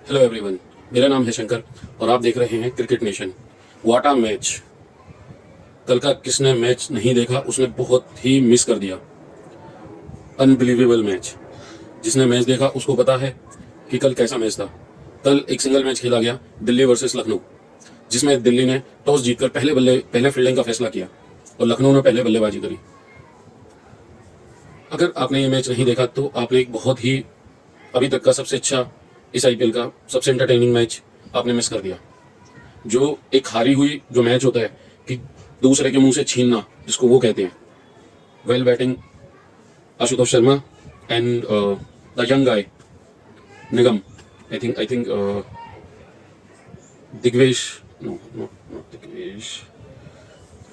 Hello everyone, मेरा नाम है शंकर और आप देख रहे हैं cricket nation. What a match. कल का किसने मैच नहीं देखा उसने बहुत ही मिस कर दिया। Unbelievable match. जिसने मैच देखा उसको पता है कि कल कैसा मैच था। कल एक सिंगल मैच खेला गया, दिल्ली वर्सेस लखनऊ, जिसमें दिल्ली ने टॉस जीतकर पहले फील्डिंग का फैसला किया और लखनऊ ने पहले बल्लेबाजी करी। अगर आपने ये मैच नहीं देखा तो आपने एक बहुत ही अभी तक का सबसे अच्छा, इस आईपीएल का सबसे एंटरटेनिंग मैच आपने मिस कर दिया। जो एक हारी हुई जो मैच होता है कि दूसरे के मुंह से छीनना, जिसको वो कहते हैं। Well batting Ashutosh Sharma and the young guy Nigam, I think Digvesh, no no Digvesh,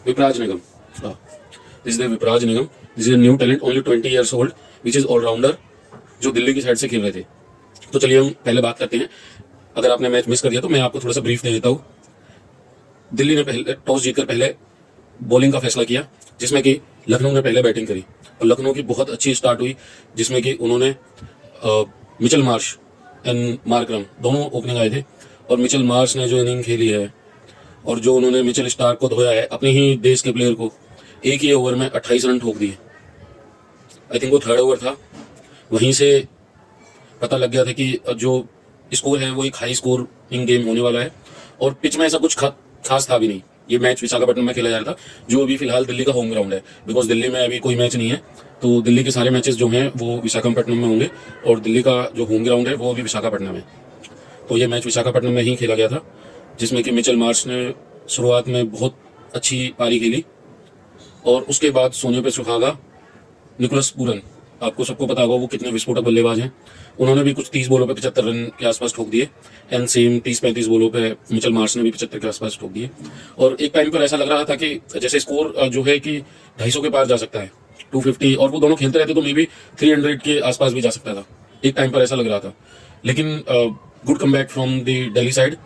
Vipraj Nigam. This is the Vipraj Nigam. This is new talent, only 20 years old, which is allrounder, जो दिल्ली की साइड से खेल रहे थे। तो चलिए हम पहले बात करते हैं। अगर आपने मैच मिस कर दिया तो मैं आपको थोड़ा सा ब्रीफ दे देता हूँ। दिल्ली ने पहले टॉस जीतकर पहले बॉलिंग का फैसला किया, जिसमें कि लखनऊ ने पहले बैटिंग करी और लखनऊ की बहुत अच्छी स्टार्ट हुई, जिसमें कि उन्होंने मिचेल मार्श एंड मार्करम दोनों ओपनिंग आए थे। और मिचेल मार्श ने जो इनिंग खेली है और जो उन्होंने मिचेल स्टार्क को धोया है, अपने ही देश के प्लेयर को, एक ही ओवर में 28 रन ठोक दिए। आई थिंक वो थर्ड ओवर था। वहीं से पता लग गया था कि जो स्कोर है वो एक हाई स्कोरिंग गेम होने वाला है। और पिच में ऐसा कुछ खास था भी नहीं। ये मैच विशाखापट्टनम में खेला जा रहा था, जो अभी फिलहाल दिल्ली का होम ग्राउंड है, बिकॉज दिल्ली में अभी कोई मैच नहीं है। तो दिल्ली के सारे मैचेस जो हैं वो विशाखापट्टनम में होंगे और दिल्ली का जो होम ग्राउंड है वो अभी विशाखापट्टनम है। तो ये मैच विशाखापट्टनम में ही खेला गया था, जिसमें कि मिचेल मार्श ने शुरुआत में बहुत अच्छी पारी खेली और उसके बाद सोने पे सुहागा निकोलस पूरन, आपको सबको पता होगा वो कितने विस्फोटक बल्लेबाज हैं। उन्होंने भी कुछ 30 बॉलों पे 75 रन के आसपास ठोक दिए एंड सेम 30-35 बॉलों पे मिचेल मार्श ने भी 75 के आसपास ठोक दिए। और एक टाइम पर ऐसा लग रहा था कि जैसे स्कोर जो है कि 250 के पार जा सकता है, 250, और वो दोनों खेलते रहते तो मे बी 300 के आसपास भी जा सकता था। एक टाइम पर ऐसा लग रहा था, लेकिन good come back from the Delhi side,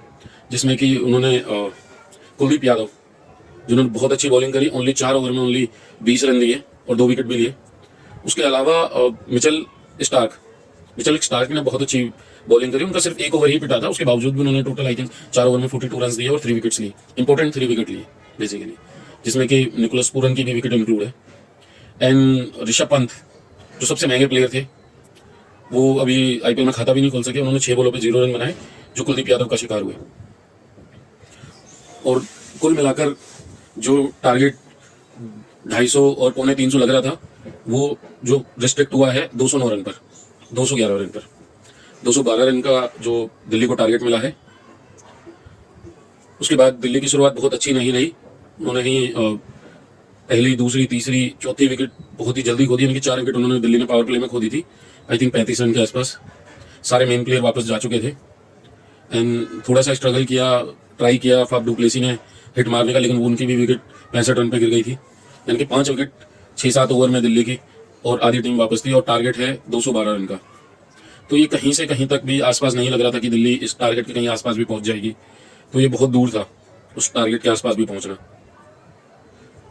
जिसमें कि उन्होंने कुलदीप यादव, जिन्होंने बहुत अच्छी बॉलिंग करी, ओनली 4 ओवर में ओनली 20 रन दिए और 2 विकेट भी लिए। उसके अलावा मिचेल स्टार्क ने बहुत अच्छी बॉलिंग करी। उनका सिर्फ एक ओवर ही पिटा था, उसके बावजूद भी उन्होंने टोटल आई थिंक 4 ओवर में 42 रन दिए और 3 विकेट्स लिए, इंपॉर्टेंट 3 विकेट लिए बेसिकली, जिसमें कि निकोलस पूरन की भी विकेट इंक्लूड है। एंड ऋषभ पंत, जो सबसे महंगे प्लेयर थे, वो अभी आईपीएल में खाता भी नहीं खोल सके। उन्होंने 6 बॉलों पर 0 रन बनाए, जो कुलदीप यादव का शिकार हुए। और कुल मिलाकर जो टारगेट 250 और 250 लग रहा था, वो जो रिस्ट्रिक्ट हुआ है 209 रन पर, 211 रन पर, 212 रन का जो दिल्ली को टारगेट मिला है। उसके बाद दिल्ली की शुरुआत बहुत अच्छी नहीं रही। उन्होंने ही पहली, दूसरी, तीसरी, चौथी विकेट बहुत ही जल्दी खो दी, यानी कि 4 विकेट उन्होंने दिल्ली ने पावर प्ले में खो दी थी। आई थिंक 35 रन के आसपास। सारे मेन प्लेयर वापस जा चुके थे एंड थोड़ा सा स्ट्रगल किया, ट्राई किया फाफ डू प्लेसी ने हिट मारने का, लेकिन वो उनकी भी विकेट 65 रन पर गिर गई थी। यानी कि 5 विकेट 6-7 ओवर में दिल्ली की, और आधी टीम वापस थी और टारगेट है 212 रन का। तो ये कहीं से कहीं तक भी आसपास नहीं लग रहा था कि दिल्ली इस टारगेट के कहीं आसपास भी पहुंच जाएगी। तो ये बहुत दूर था उस टारगेट के आसपास भी पहुंचना।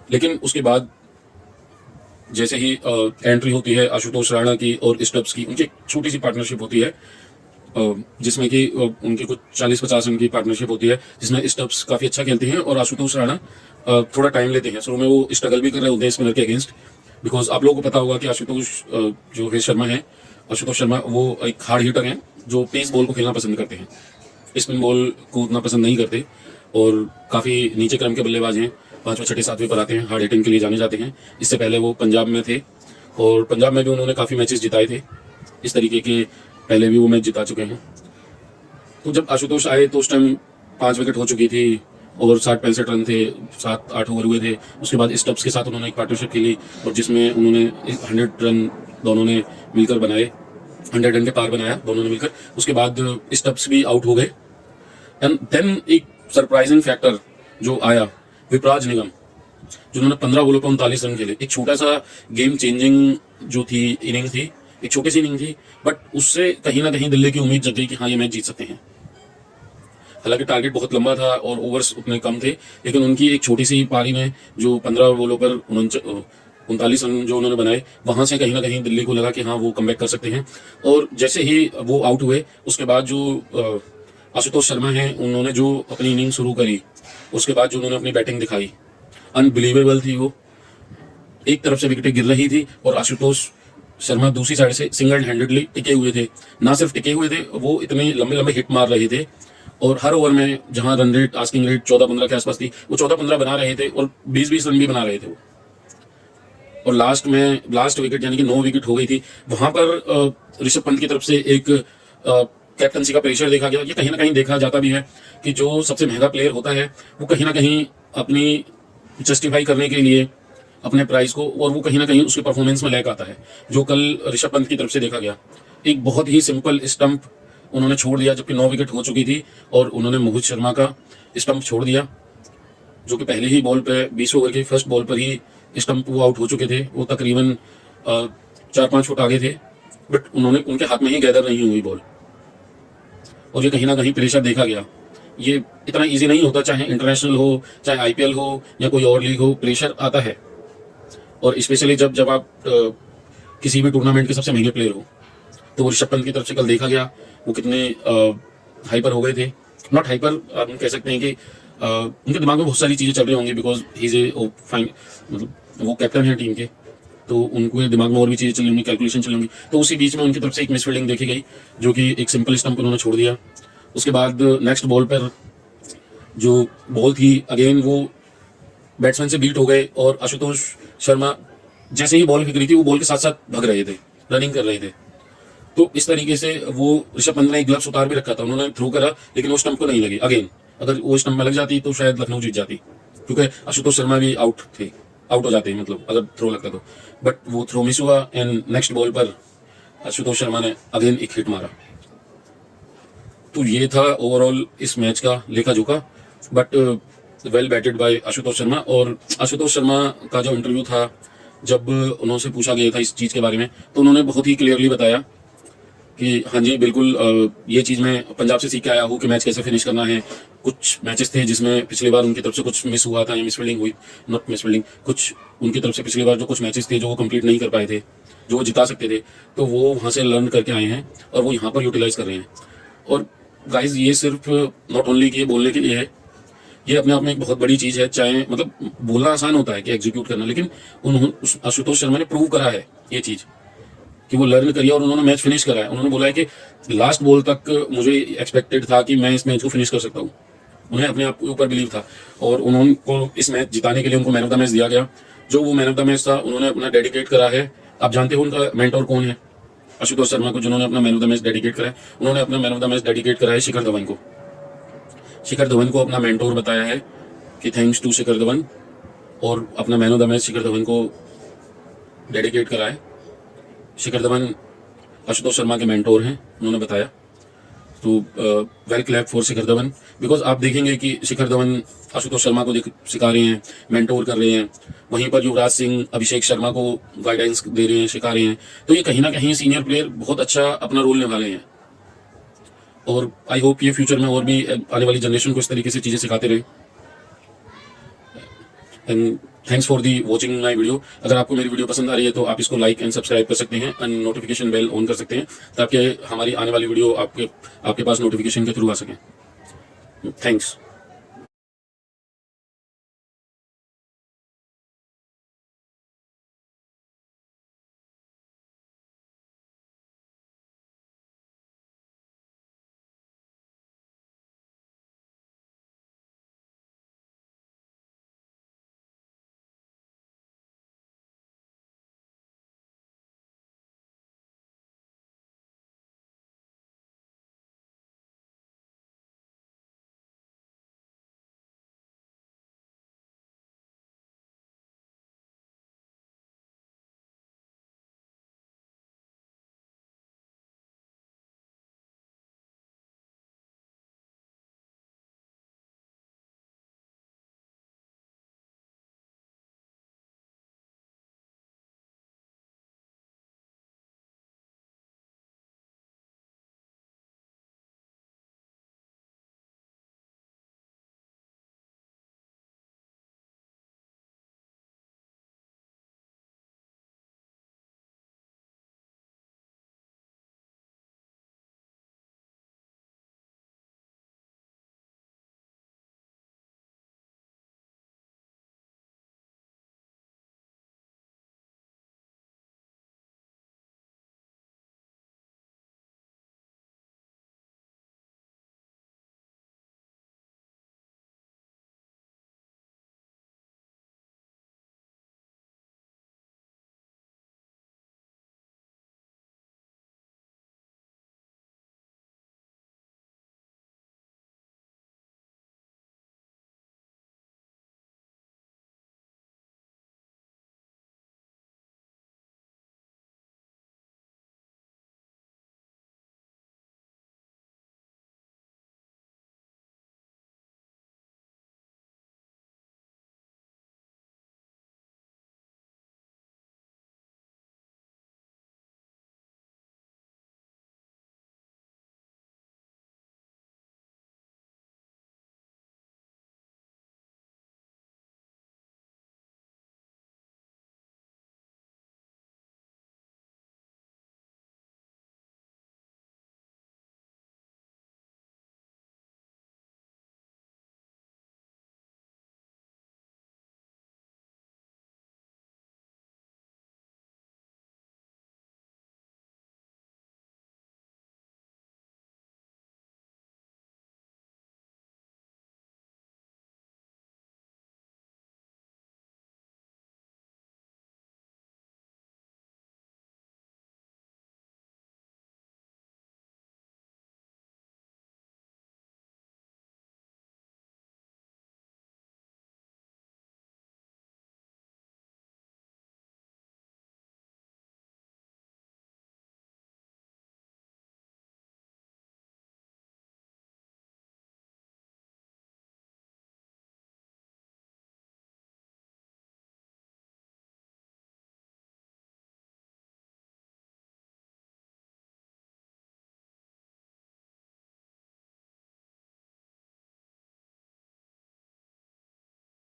लेकिन उसके बाद जैसे ही एंट्री होती है आशुतोष राणा की और स्टब्स की, उनकी एक छोटी सी पार्टनरशिप होती है, जिसमें कि उनकी कुछ 40-50 रन की पार्टनरशिप होती है, जिसमें स्टब्स काफ़ी अच्छा खेलते हैं और आशुतोष राणा थोड़ा टाइम लेते हैं। शुरू में वो स्ट्रगल भी कर रहे होते हैं स्पिनर के अगेंस्ट, बिकॉज आप लोगों को पता होगा कि आशुतोष शर्मा वो एक हार्ड हिटर हैं, जो पेस बॉल को खेलना पसंद करते हैं, स्पिन बॉल को उतना पसंद नहीं करते और काफ़ी नीचे क्रम के बल्लेबाज हैं, 5वें 6ठे 7वें पर आते हैं, हार्ड हिटिंग के लिए जाने जाते हैं। इससे पहले वो पंजाब में थे और पंजाब में भी उन्होंने काफ़ी मैचेस जिताए थे, इस तरीके के पहले भी वो मैच जिता चुके हैं। तो जब आशुतोष आए तो उस टाइम 5 विकेट हो चुकी थी और 60-65 रन थे, 7-8 ओवर हुए थे। उसके बाद स्टब्स के साथ उन्होंने एक पार्टनरशिप खेली और जिसमें उन्होंने 100 रन दोनों ने मिलकर बनाए, 100 रन के पार बनाया दोनों ने मिलकर। उसके बाद स्टब्स भी आउट हो गए एंड देन एक सरप्राइजिंग फैक्टर जो आया, विपराज निगम, जिन्होंने 15 बॉलों पर 39 रन खेले। एक छोटा सा गेम चेंजिंग जो थी इनिंग थी, एक छोटी सी इनिंग थी, बट उससे कहीं ना कहीं दिल्ली की उम्मीद जग गई कि हाँ ये मैच जीत सकते हैं। हालांकि टारगेट बहुत लंबा था और ओवर्स उतने कम थे, लेकिन उनकी एक छोटी सी पारी में जो 15 बॉलों पर 39 रन जो उन्होंने बनाए, वहां से कहीं ना कहीं दिल्ली को लगा कि हाँ वो कमबैक कर सकते हैं। और जैसे ही वो आउट हुए उसके बाद जो आशुतोष शर्मा हैं उन्होंने जो अपनी इनिंग शुरू करी, उसके बाद जो उन्होंने अपनी बैटिंग दिखाई, अनबिलीवेबल थी वो। एक तरफ से विकेटें गिर रही थी और आशुतोष शर्मा दूसरी साइड से सिंगल हैंडेडली टिके हुए थे। ना सिर्फ टिके हुए थे, वो इतने लंबे लंबे हिट मार रहे थे और हर ओवर में जहां रन रेट आस्किंग रेट 14-15 के आसपास थी, वो 14-15 बना रहे थे और 20-20 रन भी बना रहे थे वो। और लास्ट विकेट यानी कि 9 विकेट हो गई थी, वहां पर ऋषभ पंत की तरफ से एक कैप्टनसी का प्रेशर देखा गया। ये कहीं ना कहीं देखा जाता भी है कि जो सबसे महंगा प्लेयर होता है वो कहीं ना कहीं अपनी जस्टिफाई करने के लिए अपने प्राइस को, और वो कहीं ना कहीं उसके परफॉर्मेंस में लैक आता है, जो कल ऋषभ पंत की तरफ से देखा गया। एक बहुत ही सिंपल स्टंप उन्होंने छोड़ दिया जबकि 9 विकेट हो चुकी थी, और उन्होंने मोहित शर्मा का स्टंप छोड़ दिया जो कि पहले ही बॉल पे 20 ओवर के फर्स्ट बॉल पर ही स्टंप वो आउट हो चुके थे। वो तकरीबन 4-5 फुट आगे थे, बट उनके हाथ में ही गैदर नहीं हुई बॉल, और ये कहीं ना कहीं प्रेशर देखा गया। ये इतना इजी नहीं होता, चाहे इंटरनेशनल हो, चाहे आईपीएल हो या कोई और लीग हो, प्रेशर आता है। और स्पेशली जब आप किसी भी टूर्नामेंट के सबसे महंगे प्लेयर हो, तो वो ऋषभ पंत की तरफ से कल देखा गया वो कितने हाइपर हो गए थे। नॉट हाइपर, आप कह सकते हैं कि उनके दिमाग में बहुत सारी चीज़ें चल रही होंगी, because he is a fine, मतलब वो कैप्टन है टीम के, तो उनको दिमाग में और भी चीज़ें चल रही होंगी, कैलकुलेशन चल रही होंगी। तो उसी बीच में उनकी तरफ से एक मिसफील्डिंग देखी गई, जो कि एक सिंपल स्टंप उन्होंने छोड़ दिया। उसके बाद नेक्स्ट बॉल पर जो बॉल थी, अगेन वो बैट्समैन से बीट हो गए, और आशुतोष शर्मा जैसे ही बॉल फेंक रही थी वो बॉल के साथ साथ भग रहे थे, रनिंग कर रहे थे। तो इस तरीके से वो ऋषभ पंत ने एक ग्लव्स उतार भी रखा था, उन्होंने थ्रो करा लेकिन वो स्टंप को नहीं लगी। अगेन अगर वो स्टंप में लग जाती तो शायद लखनऊ जीत जाती, क्योंकि आशुतोष शर्मा भी आउट हो जाते हैं, मतलब अगर थ्रो लगता तो। बट वो थ्रो मिस हुआ, एंड नेक्स्ट बॉल पर आशुतोष शर्मा ने अगेन एक हिट मारा। तो ये था ओवरऑल इस मैच का लेखा जोखा, but well batted by Ashutosh Sharma. और आशुतोष शर्मा का जो इंटरव्यू था, जब उनसे पूछा गया था इस चीज़ के बारे में, तो उन्होंने बहुत ही क्लियरली बताया कि हाँ जी बिल्कुल, ये चीज़ मैं पंजाब से सीख के आया हूँ कि मैच कैसे फिनिश करना है। कुछ मैचेस थे जिसमें पिछली बार उनकी तरफ से कुछ मिस हुआ था या मिसफील्डिंग हुई, नॉट मिसफील्डिंग, कुछ उनकी तरफ से पिछली बार जो कुछ मैचेस थे जो वो कंप्लीट नहीं कर पाए थे, जो वो जिता सकते थे, तो वो वहाँ से लर्न करके आए हैं और वो यहाँ पर यूटिलाइज कर रहे हैं। और गाइज ये सिर्फ नॉट ओनली कि ये बोलने के लिए है, ये अपने आप में एक बहुत बड़ी चीज़ है। चाहे मतलब बोलना आसान होता है कि एग्जीक्यूट करना, लेकिन आशुतोष शर्मा ने प्रूव करा है ये चीज़ कि वो लर्न करिए, और उन्होंने मैच फिनिश करा है। उन्होंने बोला है कि लास्ट बॉल तक मुझे एक्सपेक्टेड था कि मैं इस मैच को फिनिश कर सकता हूँ, उन्हें अपने आप के ऊपर बिलीव था, और उनको इस मैच जिताने के लिए उनको मैन ऑफ द मैच दिया गया। जो वो मैन ऑफ द मैच था उन्होंने अपना डेडिकेट करा है। आप जानते हो उनका मेंटोर कौन है? आशुतोष शर्मा को जिन्होंने अपना man of the match dedicate करा है, उन्होंने अपना man of the match dedicate करा है शिखर धवन को। शिखर धवन को अपना मेंटोर बताया है कि थैंक्स टू शिखर धवन, और अपना man of the match Shikhar Dhawan को डेडिकेट करा है। शिखर धवन आशुतोष शर्मा के मेंटोर हैं, उन्होंने बताया। तो well clap for Shikhar Dhawan, because आप देखेंगे कि शिखर धवन आशुतोष शर्मा को सिखा रहे हैं, मेंटोर कर रहे हैं, वहीं पर युवराज सिंह अभिषेक शर्मा को गाइडेंस दे रहे हैं, सिखा रहे हैं। तो ये कहीं ना कहीं सीनियर प्लेयर बहुत अच्छा अपना रोल निभा रहे हैं, और आई होप ये फ्यूचर में और भी आने वाली जनरेशन को इस तरीके से चीज़ें सिखाते रहे। And thanks for the watching my video. अगर आपको मेरी वीडियो पसंद आ रही है तो आप इसको लाइक एंड सब्सक्राइब कर सकते हैं, एंड नोटिफिकेशन बेल ऑन कर सकते हैं, ताकि हमारी आने वाली वीडियो आपके पास नोटिफिकेशन के थ्रू आ सके। थैंक्स।